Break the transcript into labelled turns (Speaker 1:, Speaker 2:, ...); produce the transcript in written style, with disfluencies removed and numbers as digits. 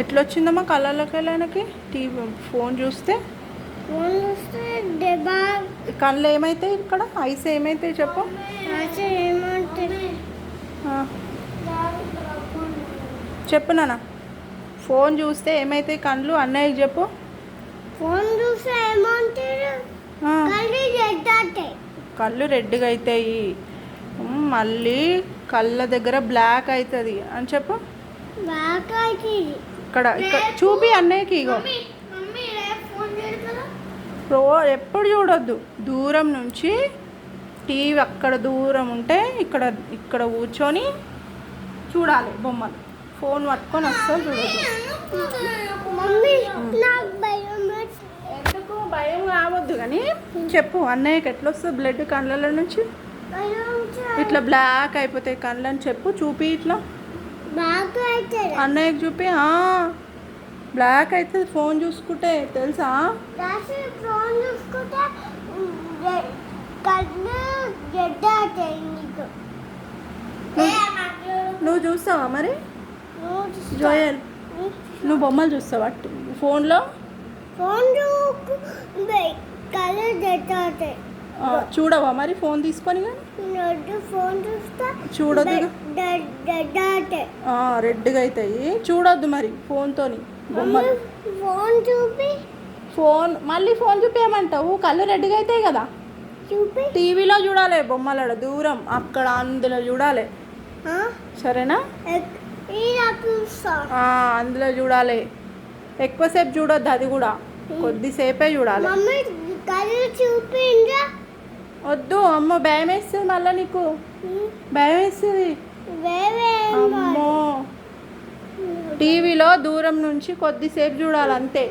Speaker 1: ఎట్లా వచ్చిందమ్మా కళ్ళలోకి వెళ్ళానికి టీవీ ఫోన్ చూస్తే? కళ్ళు ఏమైతాయి ఇక్కడ? ఐస్ ఏమైతాయి చెప్పు? చెప్పు నాన్న. ఫోన్ చూస్తే ఏమైతాయి కళ్ళు? అన్నయ్యకి చెప్పు.
Speaker 2: ఫోన్ చూస్తే
Speaker 1: కళ్ళు రెడ్గా అవుతాయి, మళ్ళీ కళ్ళ దగ్గర బ్లాక్ అవుతుంది అని చెప్పు. ఇక్కడ ఇక్కడ చూపి అన్నయ్యకి. ఇగో ఎప్పుడు చూడొద్దు, దూరం నుంచి టీవీ అక్కడ దూరం ఉంటే ఇక్కడ ఇక్కడ కూర్చొని చూడాలి బొమ్మలు. ఫోన్ పట్టుకొని అస్సలు చూడొద్దు. ఎందుకు భయం కావద్దు కానీ చెప్పు అన్నయ్యకి ఎట్లా వస్తుంది బ్లడ్ కళ్ళ నుంచి? ఇట్లా బ్లాక్ అయిపోతాయి కళ్ళు అని చెప్పు. చూపి ఇట్లా అన్నయ్యకి చూపి. బ్లాక్ అవుతుంది ఫోన్ చూసుకుంటే, తెలుసా? నువ్వు చూస్తావా మరి జోయల్? నువ్వు బొమ్మలు చూస్తావా ఫోన్లో? చూడవా మరి ఫోన్ తీసుకొని? చూడొద్దు, రెడ్గా అవుతాయి. చూడొద్దు మరి ఫోన్తో బొమ్మలు. ఫోన్ మళ్ళీ ఫోన్ చూపించమంటావు? కళ్ళు రెడ్గా అవుతాయి కదా. టీవీలో చూడాలి బొమ్మలు, దూరం అక్కడ అందులో చూడాలి, సరేనా? అందులో చూడాలి. ఎక్కువసేపు చూడొద్దు, అది కూడా కొద్దిసేపే చూడాలి. వద్దు అమ్మ, భయం వేస్తుంది మళ్ళీ నీకు. భయం వేస్తుంది అమ్మో. టీవీలో దూరం నుంచి కొద్దిసేపు చూడాలి అంతే.